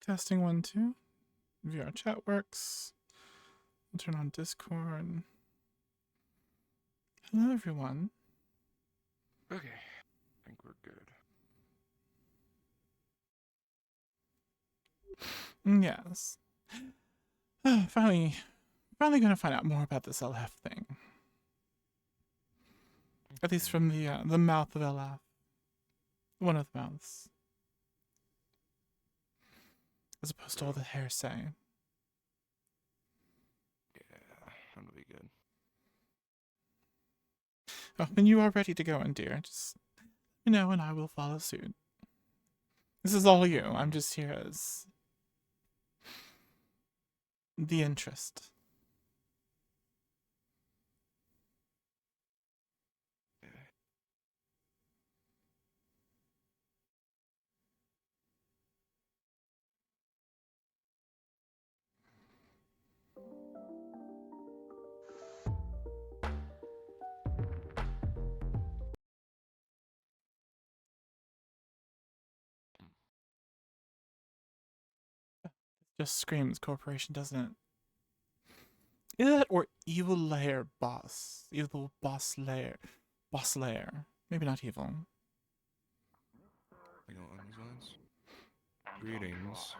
Testing 1, 2. VR chat works. I'll turn on Discord. Hello, everyone. Okay, I think we're good. Yes. Finally gonna find out more about this LF thing. At least from the mouth of LF. One of the mouths. As opposed to all the hearsay. Yeah, that'll be good. Oh, when you are ready to go in, dear, just let me know and I will follow suit. This is all you. I'm just here as the interest. Just screams corporation, doesn't it? Either that or evil lair boss. Evil boss lair. Boss lair. Maybe not evil. You know, on these lines. Greetings.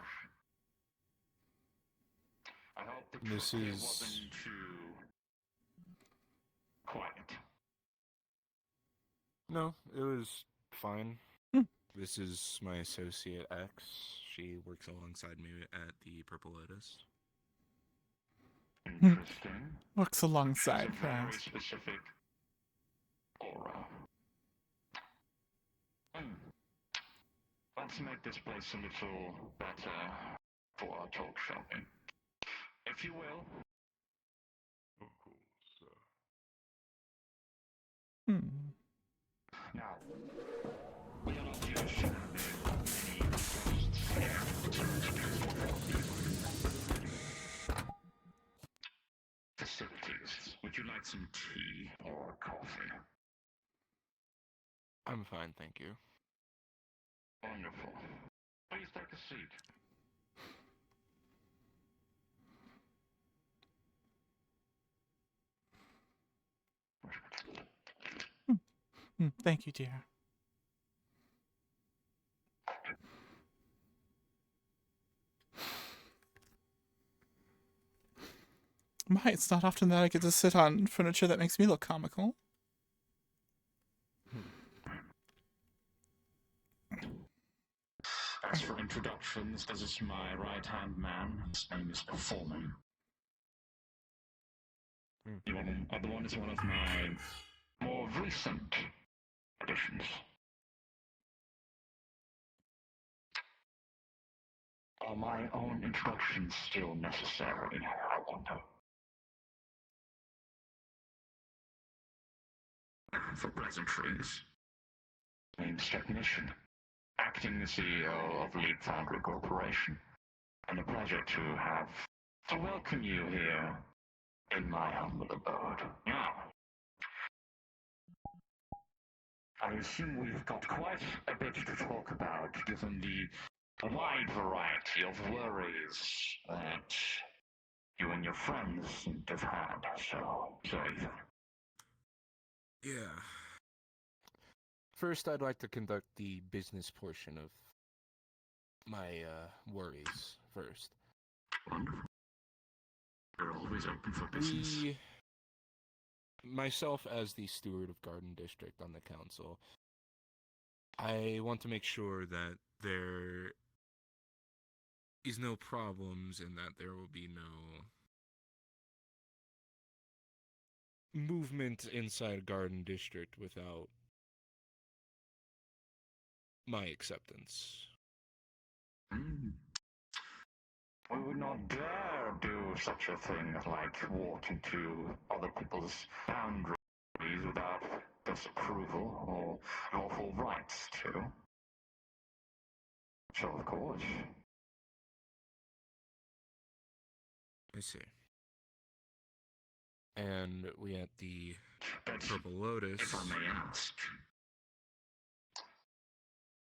I hope the This trip here is- wasn't too quiet. No, it was fine. Hmm. This is my associate X. She works alongside me at the Purple Lotus. Interesting. Works alongside, She's a very perhaps. specific aura. Let's make this place a little better for our talk, shall we? If you will. Of course. Now, we are not used to having many guests here. Facilities. Would you like some tea or coffee? I'm fine, thank you. Wonderful. Please take a seat. Thank you, dear. My, it's not often that I get to sit on furniture that makes me look comical. As for introductions, this is my right-hand man. His name is Performing. The other one is one of my more recent additions. Are my own introductions still necessary, I wonder? For pleasantries. Name's Technician. Acting CEO of Leap Foundry Corporation. And a pleasure to welcome you here in my humble abode. Now, I assume we've got quite a bit to talk about, given the wide variety of worries that you and your friends seem to have had, so Ethan. Yeah. First, I'd like to conduct the business portion of my worries first. Wonderful. You're always open for business. Myself as the steward of Garden District on the council, I want to make sure that there is no problems and that there will be no movement inside Garden District without my acceptance. We would not dare do such a thing like walk into other people's boundaries without disapproval or lawful rights to. So, of course. I see. And we at the But Purple Lotus. if I may ask,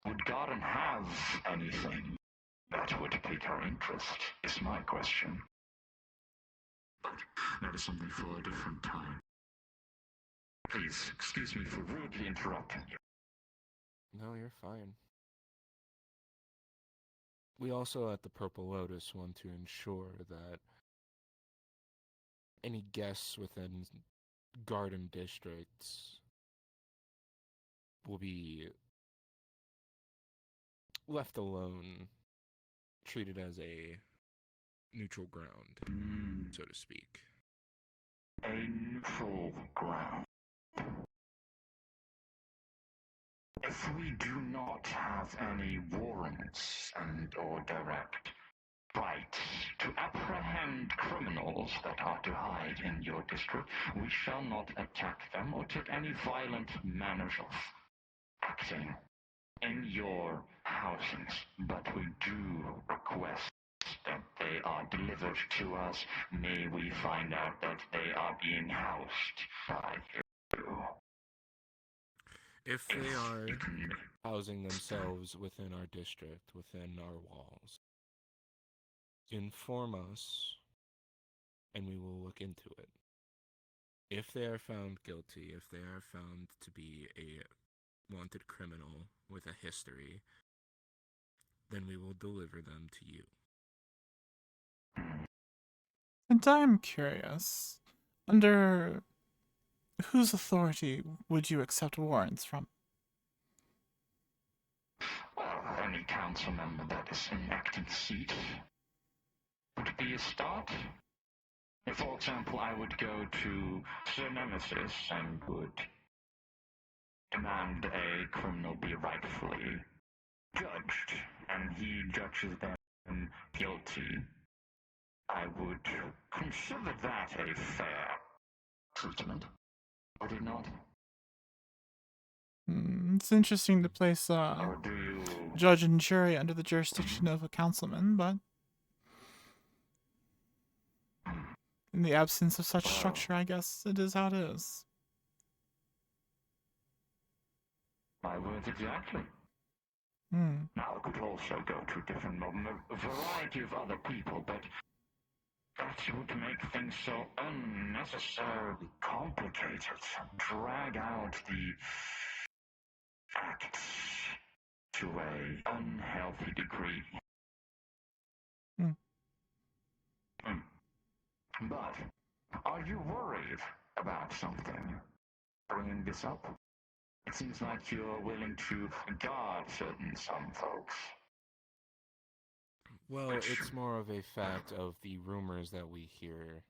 would Garden have anything That would pique our interest, is my question. But that is something for a different time. Please, excuse me for rudely interrupting you. No, you're fine. We also at the Purple Lotus want to ensure that any guests within garden districts will be left alone, treated as a neutral ground, so to speak. A neutral ground. If we do not have any warrants or direct right to apprehend criminals that are to hide in your district, we shall not attack them or take any violent manners of acting in your housings. But we do request that they are delivered to us. May we find out that they are being housed by you. If they are housing themselves within our district, within our walls, inform us and we will look into it. If they are found guilty, if they are found to be a wanted criminal with a history, then we will deliver them to you. And I'm curious, under whose authority would you accept warrants from? Well, any council member that is in acting seat would be a start. If, for example, I would go to Sir Nemesis and would demand a criminal be rightfully judged, and he judges them guilty, I would consider that a fair treatment. Would it not? It's interesting to place Or do you... judge and jury under the jurisdiction of a councilman, but in the absence of such structure, I guess it is how it is. My words exactly. Hmm. Now, I could also go to a variety of other people, but that would make things so unnecessarily complicated. Drag out the acts to a unhealthy degree. But are you worried about something? Bringing this up? It seems like you're willing to guard some folks. Well, it's more of a fact of the rumors that we hear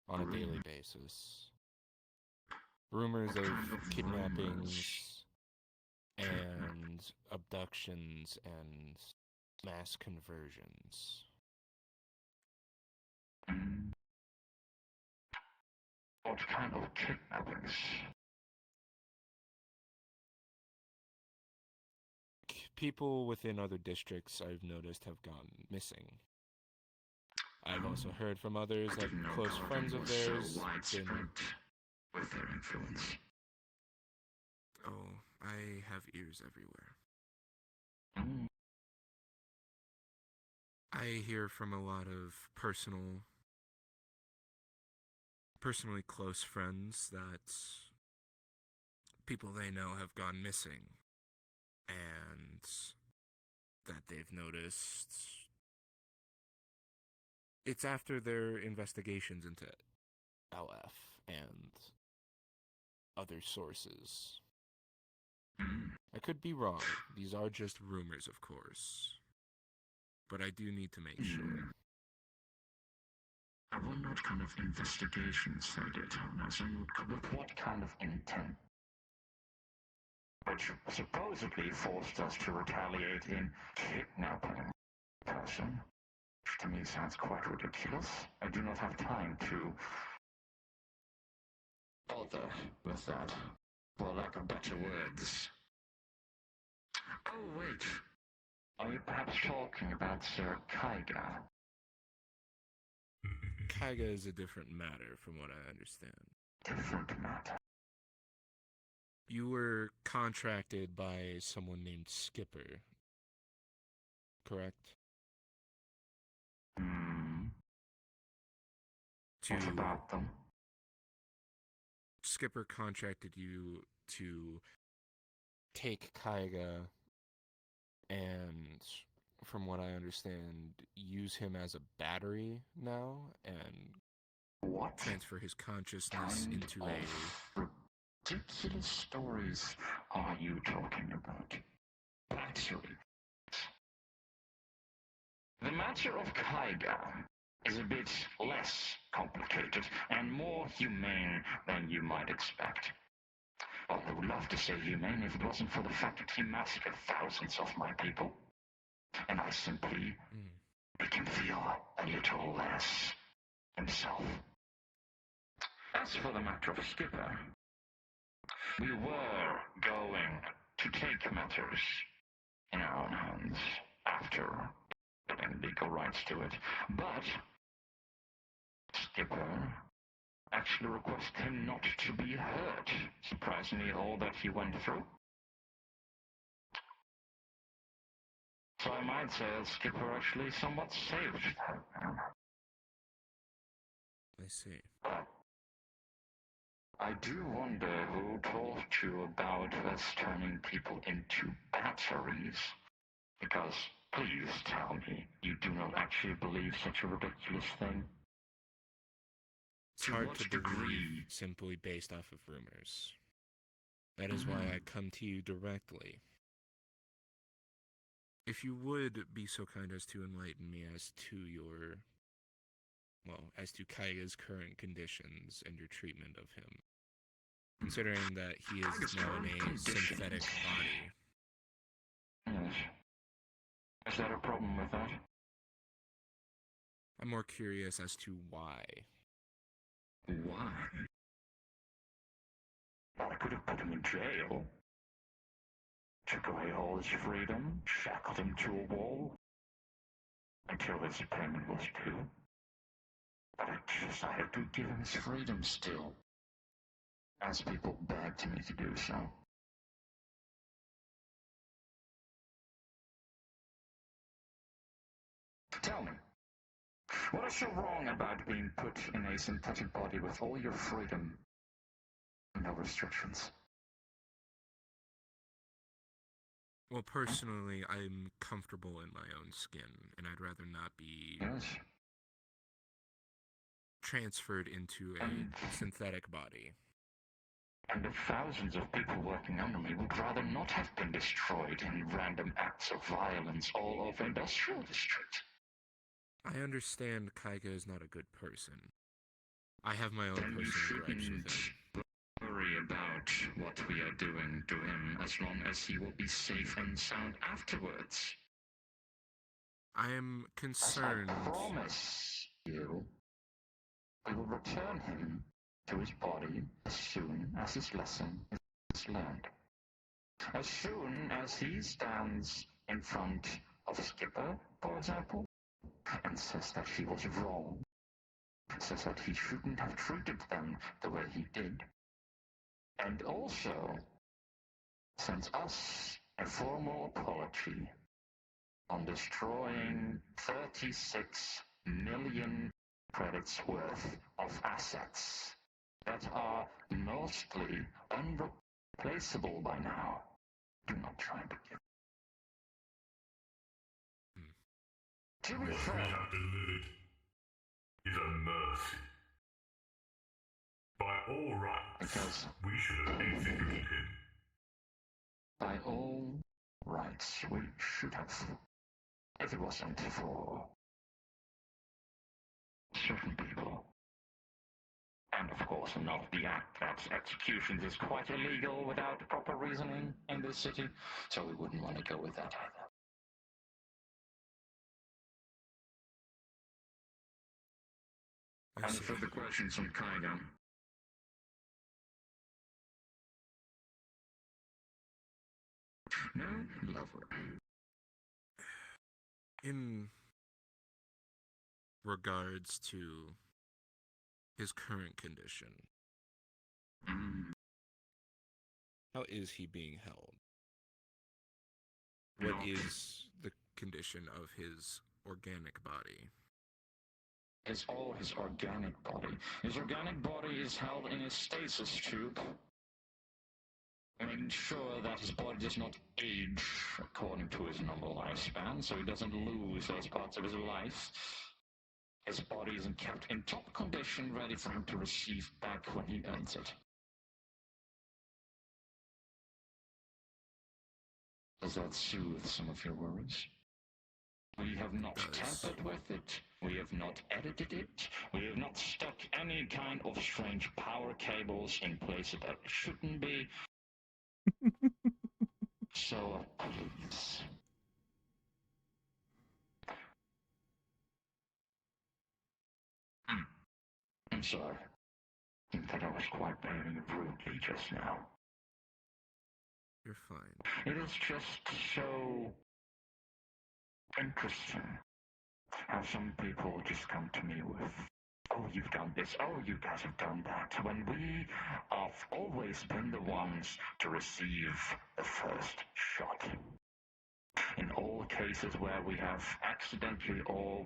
on a daily basis. Rumors of kidnappings and abductions and mass conversions. What kind of kidnappings? People within other districts I've noticed have gone missing. I've also heard from others that close friends of theirs so widespread with their influence. Oh, I have ears everywhere. I hear from a lot of personally close friends that people they know have gone missing and that they've noticed it's after their investigations into LF and other sources. I could be wrong. These are just rumors, of course. But I do need to make sure. I wonder what kind of investigations they did on us and with what kind of intent. Which supposedly forced us to retaliate in kidnapping a person. Which to me sounds quite ridiculous. I do not have time to bother with that, for lack of better words. Oh, wait. Are you perhaps talking about Sir Kaiga? Kaiga is a different matter, from what I understand. Different matter. You were contracted by someone named Skipper, correct? Hmm. To What about them? Skipper contracted you to take Kaiga and, from what I understand, use him as a battery now and What transfer his consciousness kind into of ridiculous stories are you talking about? Battery. The matter of Kaiga is a bit less complicated and more humane than you might expect. Well, I would love to say humane if it wasn't for the fact that he massacred thousands of my people, and I simply make him feel a little less himself. As for the matter of Skipper, we were going to take matters in our own hands after getting legal rights to it, but Skipper actually requested him not to be hurt. Surprisingly, all that he went through. So I might say that Skipper actually somewhat saved her. I see. But I do wonder who told you about us turning people into batteries. Because, please tell me, you do not actually believe such a ridiculous thing? It's hard to believe simply based off of rumors. That is why I come to you directly. If you would be so kind as to enlighten me as to as to Kaiga's current conditions and your treatment of him. Considering that he is now in a synthetic body. Yes. Is there a problem with that? I'm more curious as to why. Why? Well, I could have put him in jail. Took away all his freedom, shackled him to a wall, until his payment was due. But I decided to give him his freedom still, as people begged me to do so. Tell me, what is so wrong about being put in a synthetic body with all your freedom and no restrictions? Well, personally, I'm comfortable in my own skin, and I'd rather not be Yes. transferred into a synthetic body. And the thousands of people working under me would rather not have been destroyed in random acts of violence all over industrial district. I understand Kaiga is not a good person. I have my own Then you personal gripes with shouldn't him. worry about what we are doing to him as long as he will be safe and sound afterwards. I am As concerned. I promise you, we will return him to his body as soon as his lesson is learned. As soon as he stands in front of Skipper, for example, and says that he was wrong, says that he shouldn't have treated them the way he did, and also sends us a formal apology on destroying 36 million credits worth of assets that are mostly unreplaceable by now. Do not try to give. To be What fair, we have delivered is a mercy. By all rights, because we should have executed him. by all rights we should have, if it wasn't for certain people. And of course, not the act that executions is quite illegal without proper reasoning in this city, so we wouldn't want to go with that either. I Any see. further questions on Kaiga? No? Lovely. In regards to his current condition, how is he being held? What Not is the condition of his organic body? is all his organic body. His organic body is held in a stasis tube, making sure that his body does not age according to his normal lifespan, so he doesn't lose those parts of his life. His body is kept in top condition, ready for him to receive back when he earns it. Does that soothe some of your worries? We have not tampered with it. We have not edited it. We have not stuck any kind of strange power cables in places that shouldn't be. So, please. I'm sorry. I think that I was quite behaving rudely just now. You're fine. It is just so interesting how some people just come to me with, oh, you've done this, oh, you guys have done that, when we have always been the ones to receive the first shot. In all cases where we have accidentally or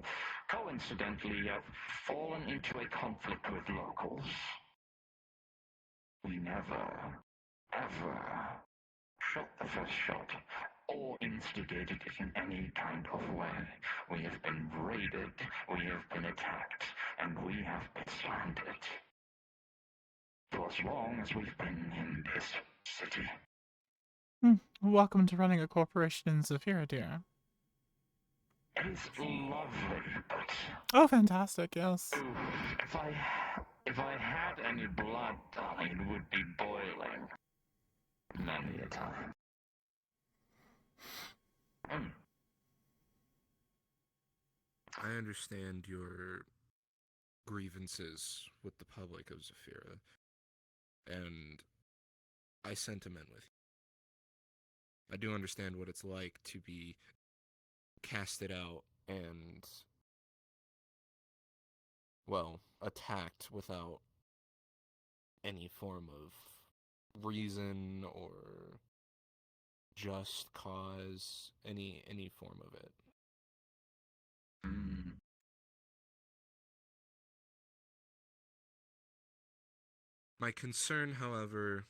coincidentally have fallen into a conflict with locals, we never, ever shot the first shot or instigated it in any kind of way. We have been raided, we have been attacked, and we have been slandered. For as long as we've been in this city. Welcome to running a corporation in Zafira, dear. It is lovely, but... Oh, fantastic, yes. If I had any blood, darling, it would be boiling. Many a time. I understand your grievances with the public of Zafira, and I sentiment with you. I do understand what it's like to be casted out and, well, attacked without any form of reason or just cause, any form of it. My concern, however,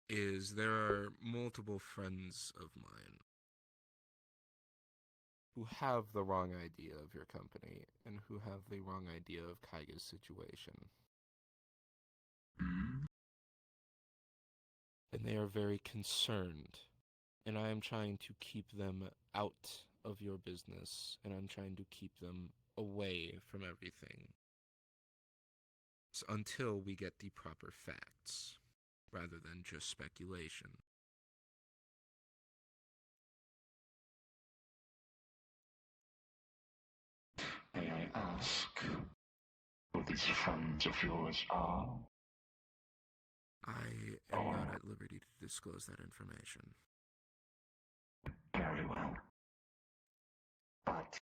is there are multiple friends of mine who have the wrong idea of your company and who have the wrong idea of Kaiga's situation. And they are very concerned, and I am trying to keep them out of your business, and I'm trying to keep them away from everything. Until we get the proper facts, rather than just speculation. May I ask who these friends of yours are? I am not at liberty to disclose that information. Very well. But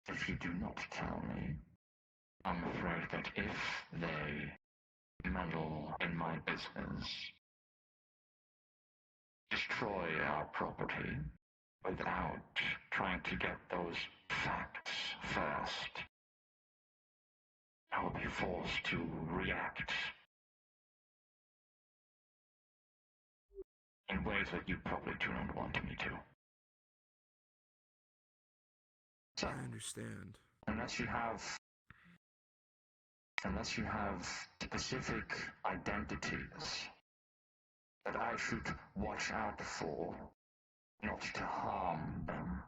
if you do not tell me, I'm afraid that if they meddle in my business, destroy our property without trying to get those facts first, I will be forced to react in ways that you probably do not want me to. So, I understand. unless you have specific identities that I should watch out for, not to harm them,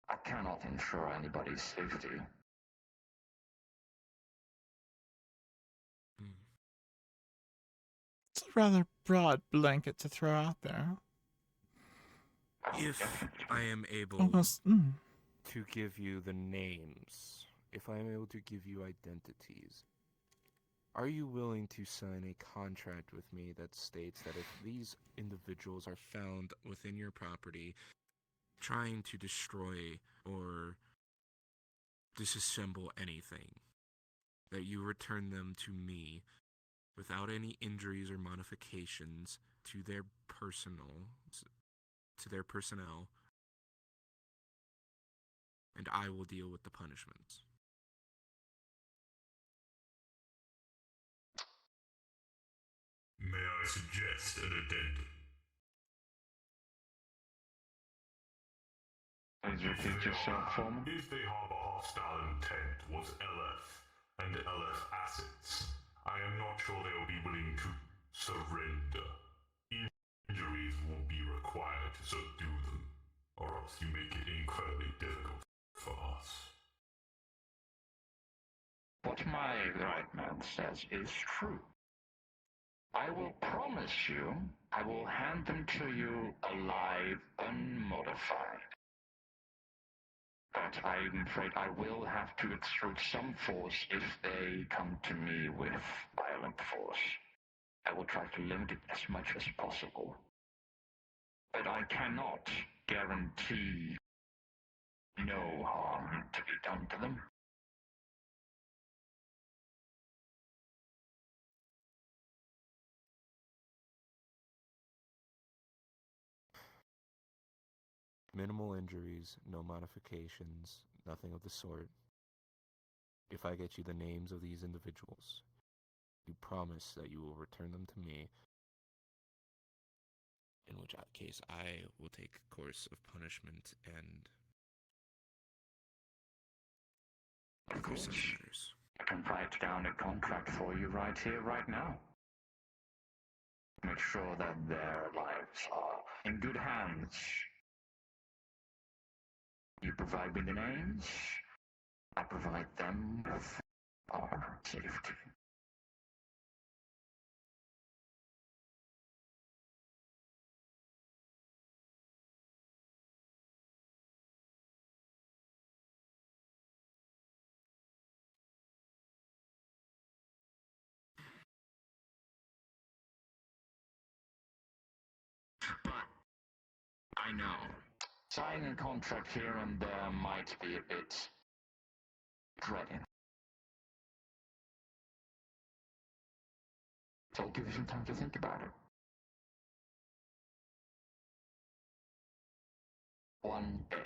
I cannot ensure anybody's safety. It's a rather broad blanket to throw out there. If I am able Almost, to give you the names, if I am able to give you identities, are you willing to sign a contract with me that states that if these individuals are found within your property trying to destroy or disassemble anything, that you return them to me without any injuries or modifications to their personnel, and I will deal with the punishments. May I suggest an addendum? Please repeat yourself, Foreman. If they harbor hostile intent was LF and LF assets, I am not sure they will be willing to surrender. Injuries will be required to subdue them, or else you make it incredibly difficult for us. What my right man says is true. I will promise you, I will hand them to you alive, unmodified. But I'm afraid I will have to exert some force if they come to me with violent force. I will try to limit it as much as possible. But I cannot guarantee no harm to be done to them. Minimal injuries, no modifications, nothing of the sort. If I get you the names of these individuals, you promise that you will return them to me, in which case I will take a course of punishment and Of course. matters. I can write down a contract for you right here, right now. Make sure that their lives are in good hands. You provide me the names, I provide them with our safety. But I know signing a contract here and there might be a bit dreading. So I'll give you some time to think about it. One day.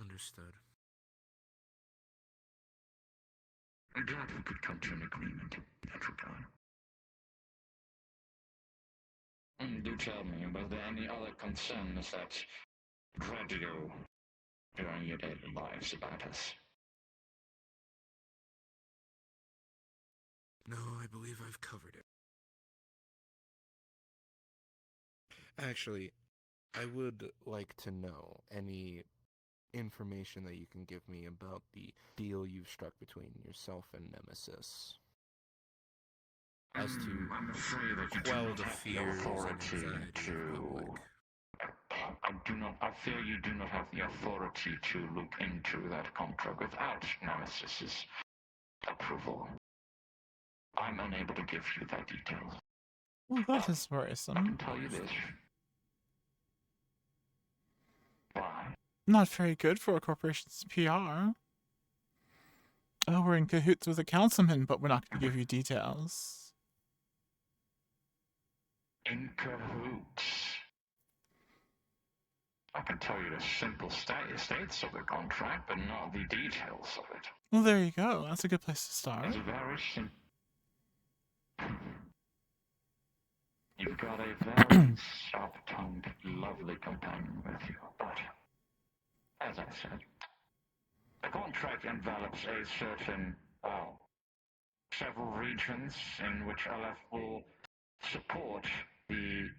Understood. I'm glad we could come to an agreement in that regard. Do tell me, was there any other concerns that dread you during your daily lives about us? No, I believe I've covered it. Actually, I would like to know any information that you can give me about the deal you've struck between yourself and Nemesis. As to I'm afraid that you do quell not the have the fears and authority anxiety to. of public. I fear you do not have the authority to look into that contract without Nemesis's approval. I'm unable to give you that details. Well, that is I can worrisome. tell you this. Why? Not very good for a corporation's PR. Oh, we're in cahoots with a councilman, but we're not going to give you details. In cahoots. I can tell you the simple states of the contract, but not the details of it. Well, there you go. That's a good place to start. It's very simple. You've got a very sharp-tongued, lovely companion with you, but, as I said, the contract envelops a certain, several regions in which LF will support the,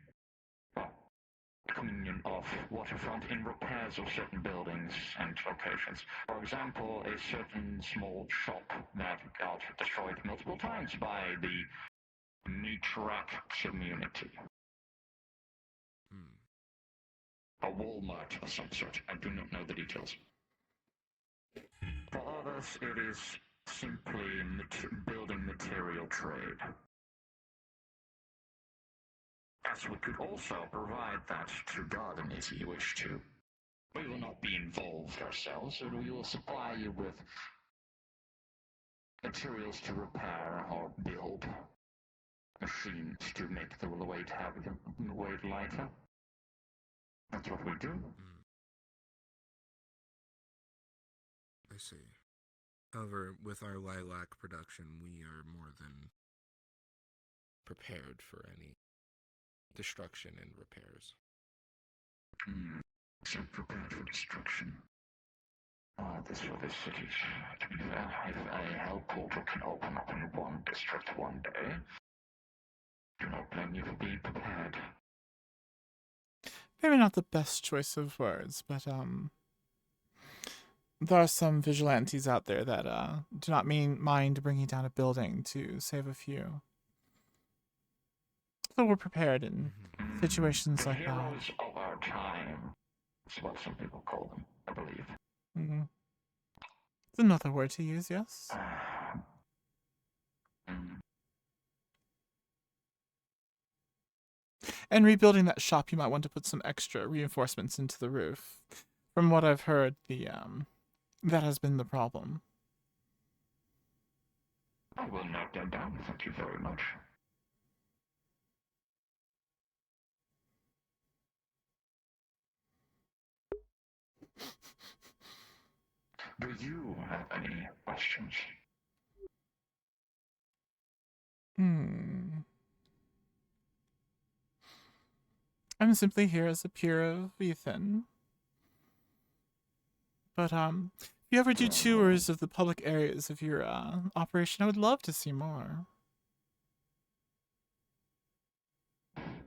communion of waterfront in repairs of certain buildings and locations. For example, a certain small shop that got destroyed multiple times by the Nitrak community. A Walmart of some sort. I do not know the details. For others, it is simply building material trade. As we could also provide that to Garden if you wish to. We will not be involved ourselves, but we will supply you with materials to repair or build machines to make the weight lighter. That's what we do. I see. However, with our lilac production, we are more than prepared for any destruction and repairs. So prepared for destruction. This for this city. To be fair, if a hell portal can open up in one district one day, do not blame you for being prepared. Maybe not the best choice of words, but there are some vigilantes out there that do not mind bringing down a building to save a few. So we're prepared in situations The like that. heroes of our time is what some people call them, I believe. Mm-hmm. It's another word to use, yes. And rebuilding that shop, you might want to put some extra reinforcements into the roof. From what I've heard, that has been the problem. I will note that down, thank you very much. Do you have any questions? I'm simply here as a peer of Ethan. But if you ever do tours of the public areas of your operation, I would love to see more.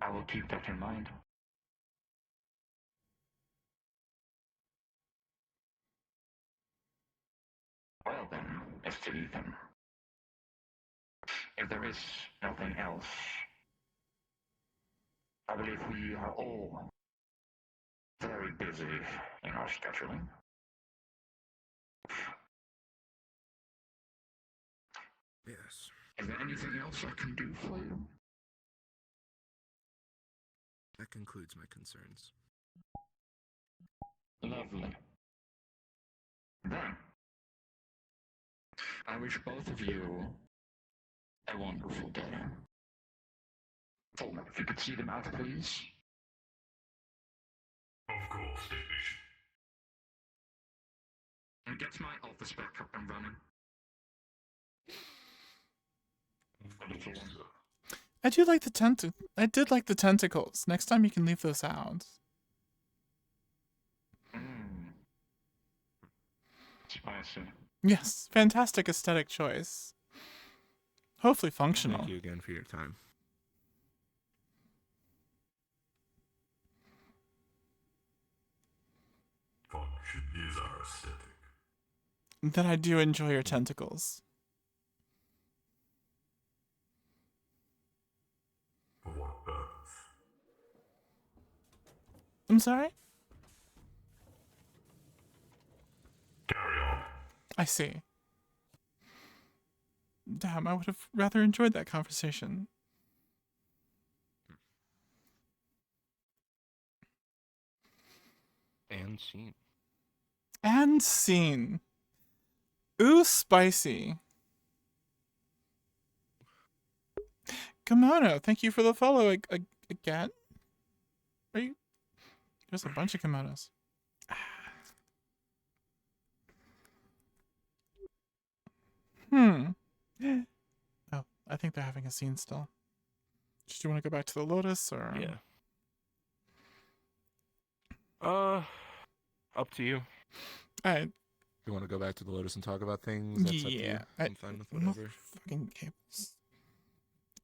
I will keep that in mind. Well then, Mr. Ethan, if there is nothing else, I believe we are all very busy in our scheduling. Yes. Is there anything else I can do for you? That concludes my concerns. Lovely. Then, I wish both of you a wonderful day. Tolman, if you could see them out, please. Of course, technician. And get my office back up and running. Little one. I did like the tentacles. Next time you can leave those out. Spicy. Yes, fantastic aesthetic choice. Hopefully functional. Thank you again for your time. Function is our aesthetic. Then I do enjoy your tentacles. For what purpose? I'm sorry? Carry on. I see. Damn, I would have rather enjoyed that conversation. And scene. And scene. Ooh, spicy. Kimono, thank you for the follow again. Are you? There's a bunch of kimonos. Oh, I think they're having a scene still. Do you want to go back to the Lotus, or? Yeah. Up to you. You want to go back to the Lotus and talk about things? That's up to you. I'm fine with whatever. Fucking cables.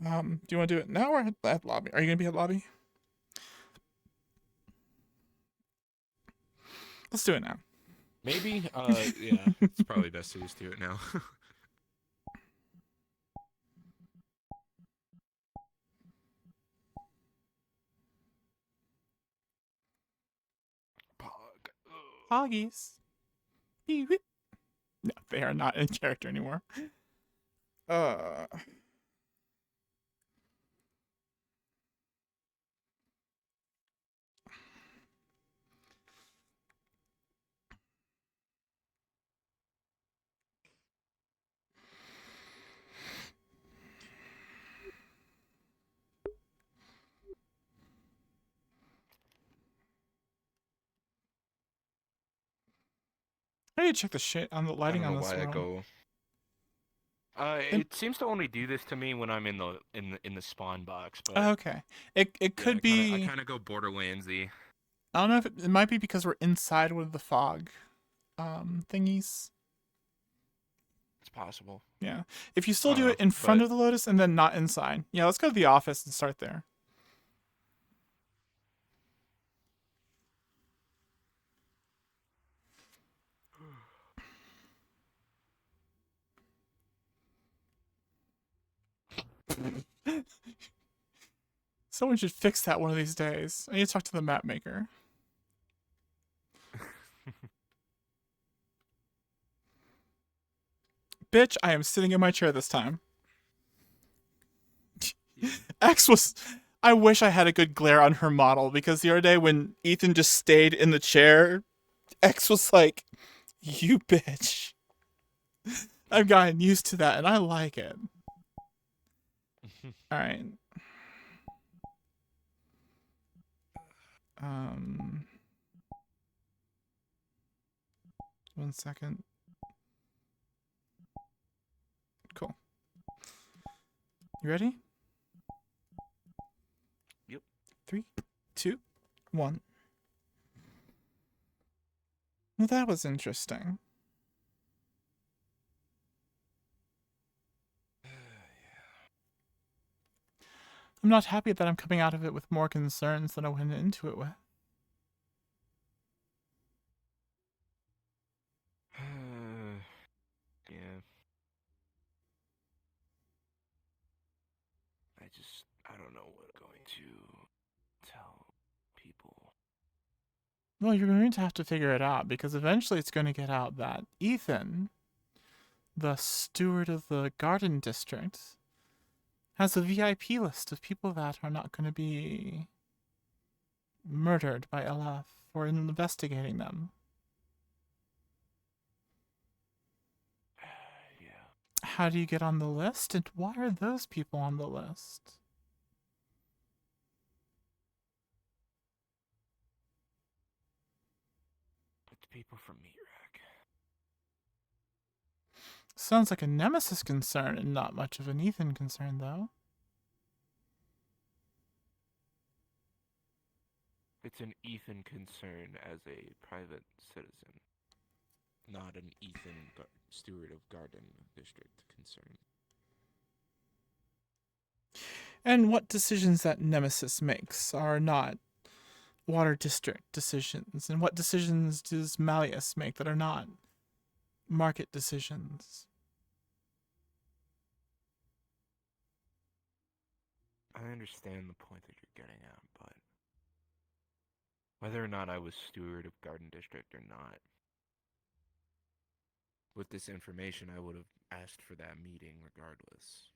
Do you want to do it now or at lobby? Are you gonna be at lobby? Let's do it now. Maybe. Yeah. It's probably best to just do it now. Hoggies. No, they are not in character anymore. need to check the shit on the I lighting don't on know this why I room. go. It seems to only do this to me when I'm in the spawn box, but Okay. It yeah, could I be. kind of go Borderlandsy. I don't know if it might be because we're inside one of the fog thingies. It's possible. Yeah. If you still I don't do know, it in front but of the Lotus and then not inside. Yeah, let's go to the office and start there. Someone should fix that one of these days. I need to talk to the map maker. Bitch, I am sitting in my chair this time. yeah. X was. I wish I had a good glare on her model because the other day when Ethan just stayed in the chair, X was like, "You bitch." I've gotten used to that and I like it. All right. Um. 1 second. Cool. You ready? Yep. 3, 2, 1. Well, that was interesting. I'm not happy that I'm coming out of it with more concerns than I went into it with. Yeah. I don't know what I'm going to tell people. Well, you're going to have to figure it out because eventually it's going to get out that Ethan, the steward of the garden district, has a VIP list of people that are not going to be murdered by LF for investigating them. Yeah. How do you get on the list, and why are those people on the list? It's people from Meat Rack. Sounds like a Nemesis concern and not much of an Ethan concern, though. It's an Ethan concern as a private citizen, not an Ethan steward of Garden District concern. And what decisions that Nemesis makes are not Water District decisions, and what decisions does Malleus make that are not market decisions? I understand the point that you're getting at, but whether or not I was steward of Garden District or not, with this information, I would have asked for that meeting regardless.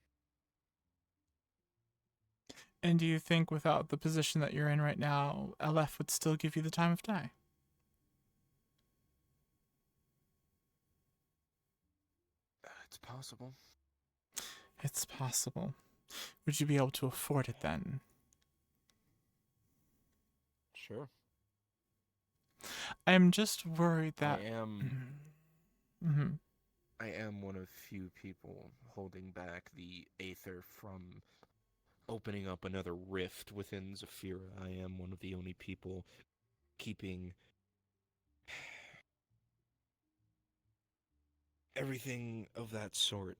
And do you think without the position that you're in right now, LF would still give you the time of day? It's possible. It's possible. Would you be able to afford it then? Sure. I'm just worried that. I am. Mm-hmm. I am one of few people holding back the Aether from opening up another rift within Zafira. I am one of the only people keeping everything of that sort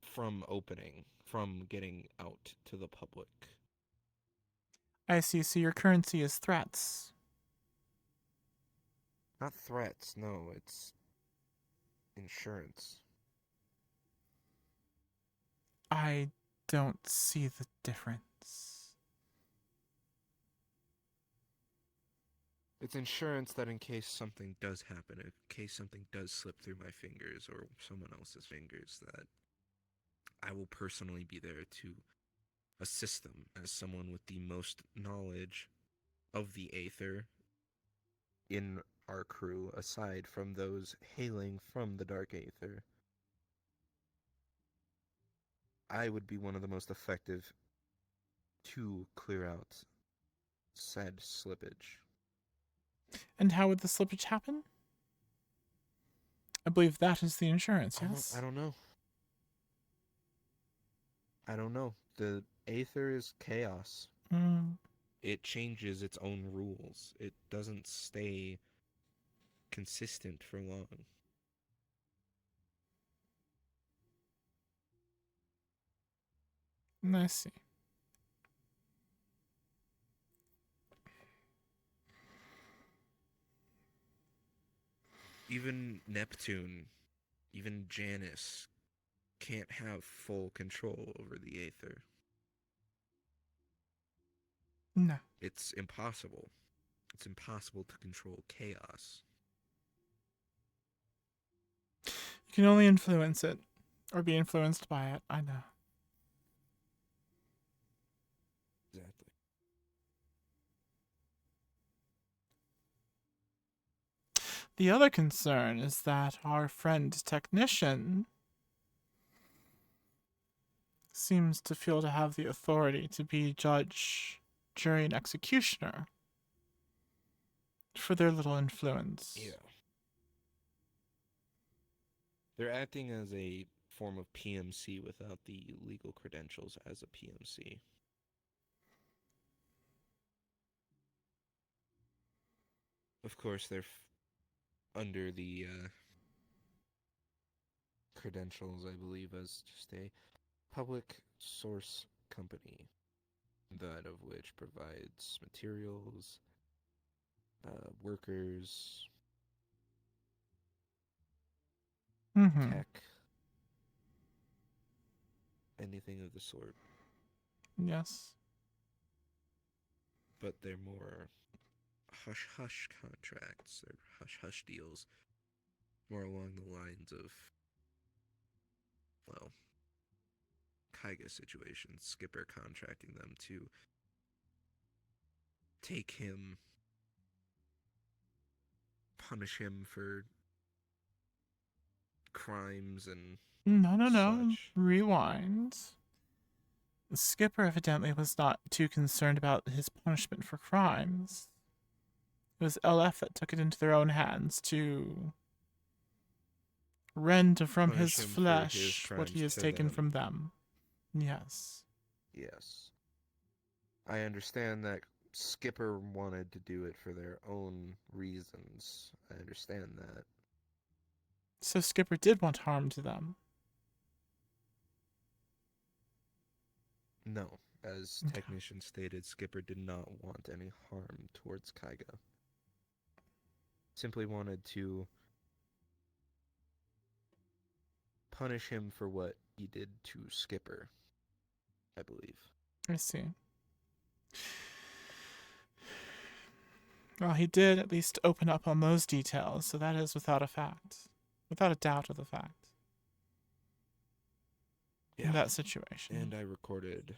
from opening, from getting out to the public. I see. So your currency is threats. Not threats, no, it's insurance. I don't see the difference. It's insurance that in case something does happen, in case something does slip through my fingers or someone else's fingers, that I will personally be there to assist them as someone with the most knowledge of the Aether in our crew, aside from those hailing from the Dark Aether. I would be one of the most effective to clear out said slippage. And how would the slippage happen? I believe that is the insurance, yes? I don't know. I don't know. The Aether is chaos. Mm, It changes its own rules. It doesn't stay consistent for long. I see. Even Neptune, even Janus can't have full control over the Aether. No. It's impossible. It's impossible to control chaos. You can only influence it, or be influenced by it, I know. Exactly. The other concern is that our friend technician seems to feel to have the authority to be judge, jury, and executioner for their little influence. Yeah. They're acting as a form of PMC without the legal credentials as a PMC. Of course, they're under the credentials, I believe, as just a public source company, that of which provides materials, workers, Mm-hmm. tech, anything of the sort. Yes. But they're more hush-hush contracts, they're hush-hush deals, more along the lines of, well, Kaiga situations, Skipper contracting them to take him, punish him for crimes and No. such. Rewind. Skipper evidently was not too concerned about his punishment for crimes. It was LF that took it into their own hands to rend from Punish his him for his flesh what he crimes has to taken them. from them. Yes. Yes. I understand that Skipper wanted to do it for their own reasons. I understand that. So Skipper did want harm to them. No, as Okay. technician stated, Skipper did not want any harm towards Kaiga. Simply wanted to punish him for what he did to Skipper, I believe. I see. Well, he did at least open up on those details, so that is without a fact. Without a doubt of the fact. In that situation. And I recorded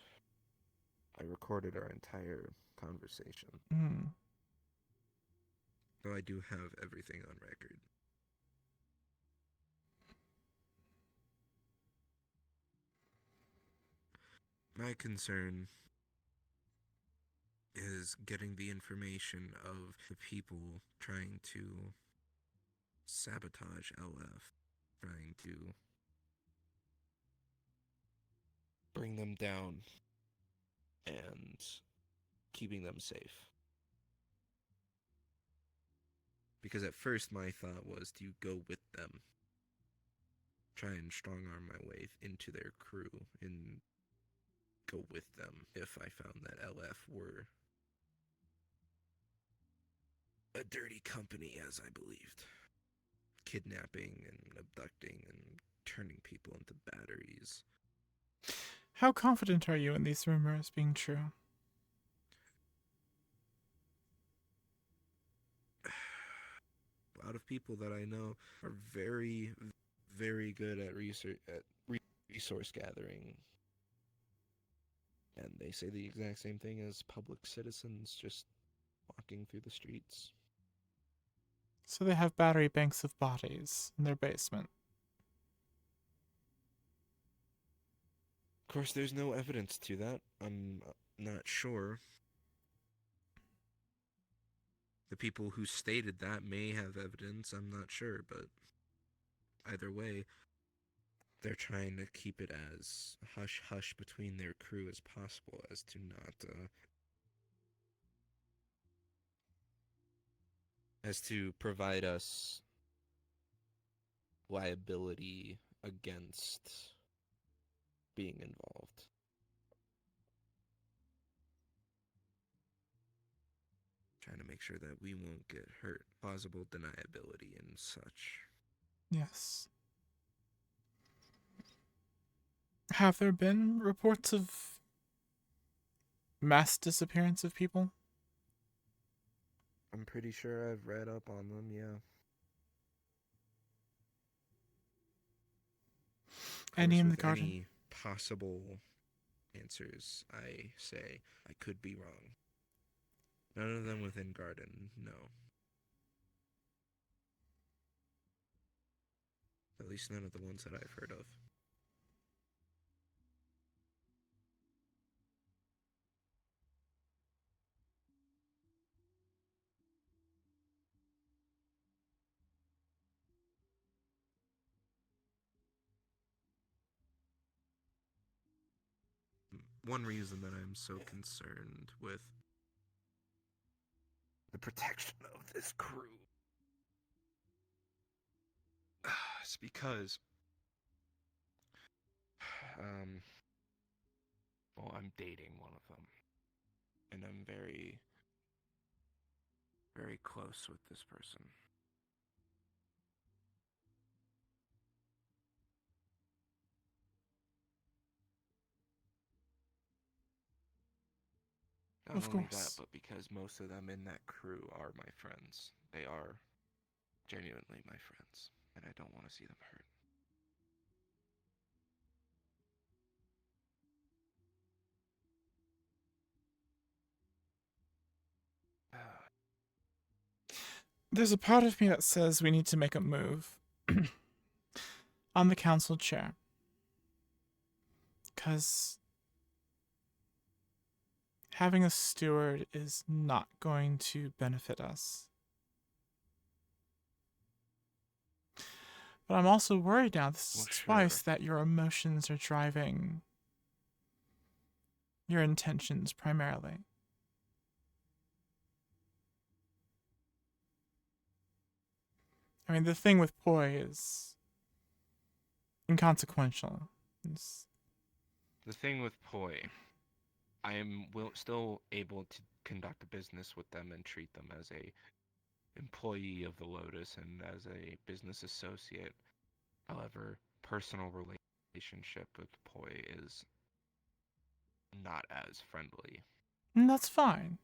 our entire conversation. Mm. So I do have everything on record. My concern is getting the information of the people trying to sabotage LF, trying to bring them down and keeping them safe. Because at first my thought was to go with them, try and strong arm my way into their crew and go with them if I found that LF were a dirty company, as I believed. Kidnapping and abducting and turning people into batteries. How confident are you in these rumors being true? A lot of people that I know are very, very good at resource gathering, and they say the exact same thing as public citizens just walking through the streets. So they have battery banks of bodies in their basement. Of course, there's no evidence to that. I'm not sure. The people who stated that may have evidence, I'm not sure, but either way, they're trying to keep it as hush hush between their crew as possible, as to not as to provide us liability against being involved. Trying to make sure that we won't get hurt. Plausible deniability and such. Yes. Have there been reports of mass disappearance of people? I'm pretty sure I've read up on them, yeah. Any in the With garden? any possible answers, I say I could be wrong. None of them within garden, no. At least none of the ones that I've heard of. One reason that I'm so concerned with the protection of this crew is because well, I'm dating one of them, and I'm very, very close with this person. Not Of only that, course. but because most of them in that crew are my friends. They are genuinely my friends, and I don't want to see them hurt. There's a part of me that says we need to make a move on the council chair. Because having a steward is not going to benefit us. But I'm also worried now, this is twice, that your emotions are driving your intentions primarily. I mean, the thing with Poi is inconsequential. The thing with Poi, I am still able to conduct a business with them and treat them as a employee of the Lotus and as a business associate. However, personal relationship with Poi is not as friendly. And that's fine.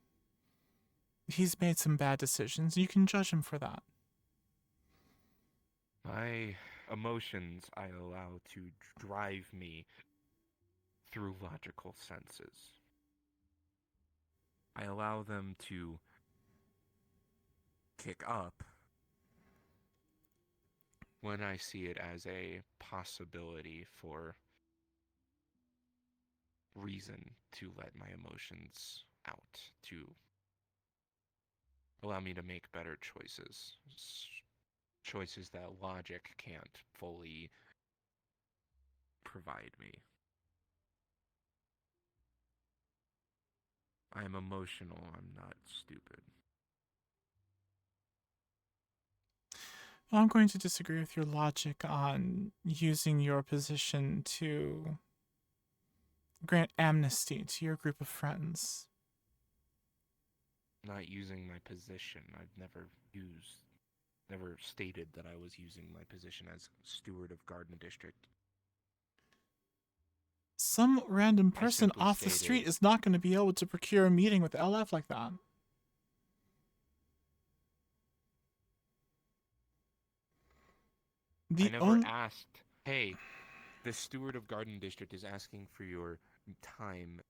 He's made some bad decisions. You can judge him for that. My emotions I allow to drive me through logical senses. I allow them to kick up when I see it as a possibility for reason to let my emotions out, to allow me to make better choices. Choices that logic can't fully provide me. I am emotional, I'm not stupid. Well, I'm going to disagree with your logic on using your position to grant amnesty to your group of friends. Not using my position. I've never stated that I was using my position as steward of Garden District. Some random person simply off the stated- street is not going to be able to procure a meeting with LF like that. I never asked, hey, the steward of Garden District is asking for your time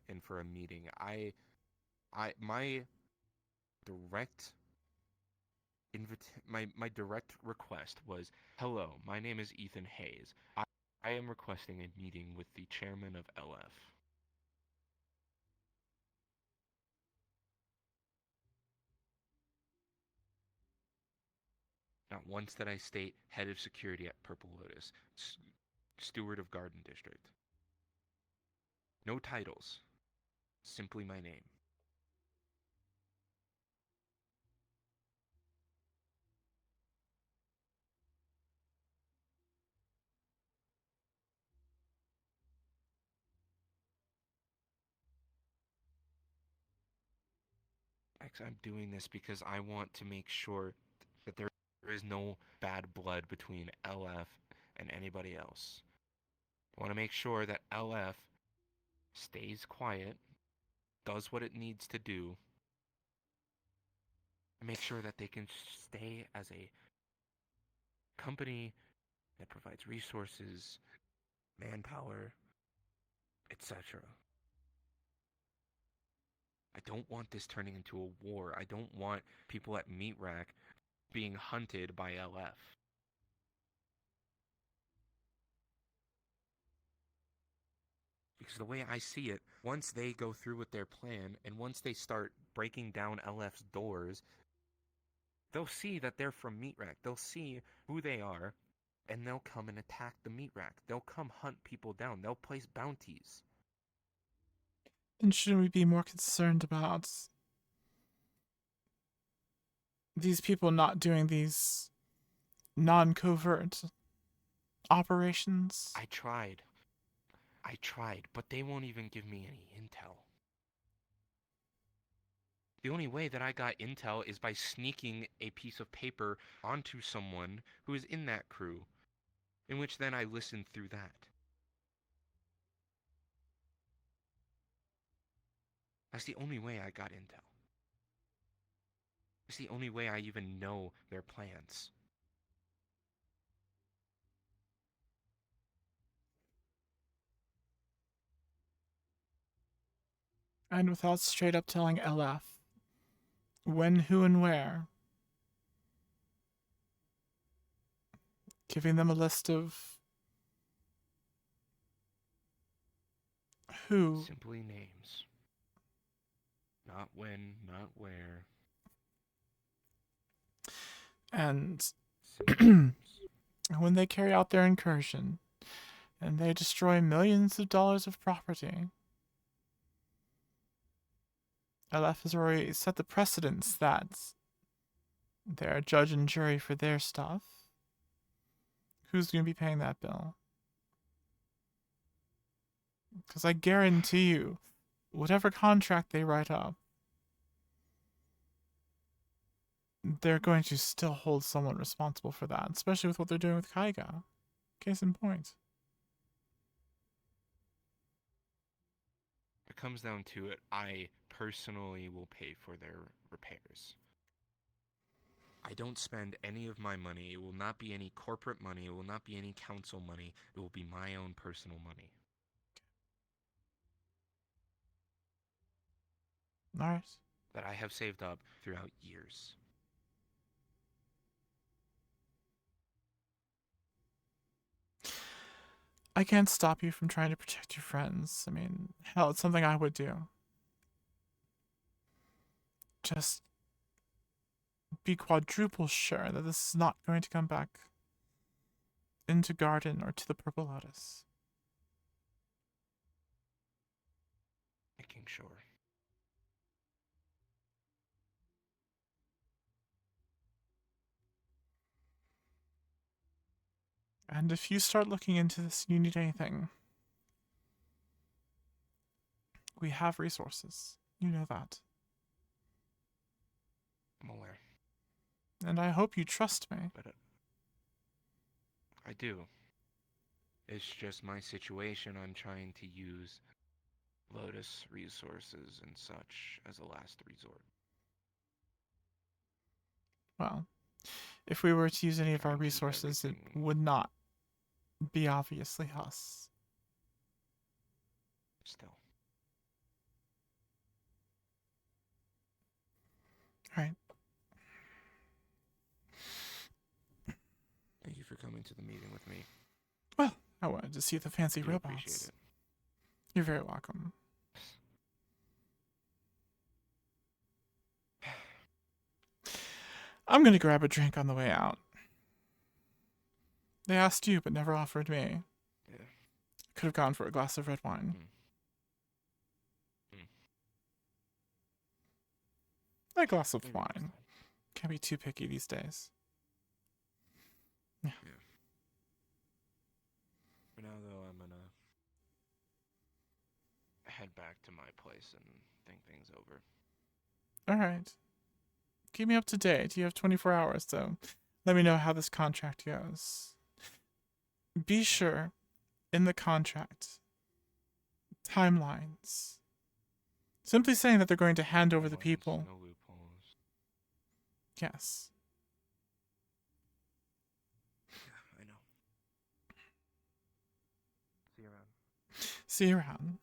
and for a meeting. My direct my direct request was, hello, my name is Ethan Hayes. I am requesting a meeting with the chairman of LF. Not once did I state head of security at Purple Lotus, steward of Garden District. No titles, simply my name. I'm doing this because I want to make sure that there is no bad blood between LF and anybody else. I want to make sure that LF stays quiet, does what it needs to do, and make sure that they can stay as a company that provides resources, manpower, etc. I don't want this turning into a war. I don't want people at Meat Rack being hunted by LF. Because the way I see it, once they go through with their plan, and once they start breaking down LF's doors, they'll see that they're from Meat Rack. They'll see who they are, and they'll come and attack the Meat Rack. They'll come hunt people down. They'll place bounties. And shouldn't we be more concerned about these people not doing these non-covert operations? I tried, but they won't even give me any intel. The only way that I got intel is by sneaking a piece of paper onto someone who is in that crew, in which then I listened through that. That's the only way I got intel. It's the only way I even know their plans. And without straight up telling LF when, who, and where, giving them a list of who. Simply names. Not when, not where. And Simply names. when they carry out their incursion and they destroy millions of dollars of property, LF has already set the precedence that they're a judge and jury for their stuff. Who's going to be paying that bill? Because I guarantee you, whatever contract they write up, they're going to still hold someone responsible for that, especially with what they're doing with Kaiga. Case in point. It comes down to it, I personally will pay for their repairs. I don't spend any of my money. It will not be any corporate money. It will not be any council money. It will be my own personal money. All right. That I have saved up throughout years. I can't stop you from trying to protect your friends. I mean, hell, it's something I would do. Just be quadruple sure that this is not going to come back into Garden or to the Purple Lotus. Making sure. And if you start looking into this and you need anything, we have resources. You know that. I'm aware. And I hope you trust me. But I do. It's just my situation. I'm trying to use Lotus resources and such as a last resort. Well, if we were to use any of our Trying to keep resources, it everything- would not be obviously us. Still. Right. Thank you for coming to the meeting with me. Well, I wanted to see the fancy Do robots. appreciate it. You're very welcome. I'm gonna grab a drink on the way out. They asked you, but never offered me. Yeah. Could have gone for a glass of red wine. A glass of Maybe next wine. time. Can't be too picky these days. Yeah. For now, though, I'm gonna head back to my place and think things over. All right. Keep me up to date. You have 24 hours, so let me know how this contract goes. Be sure, in the contract, timelines. Simply saying that they're going to hand over the people. No loopholes. Yes. Yeah, I know. See you around. See you around.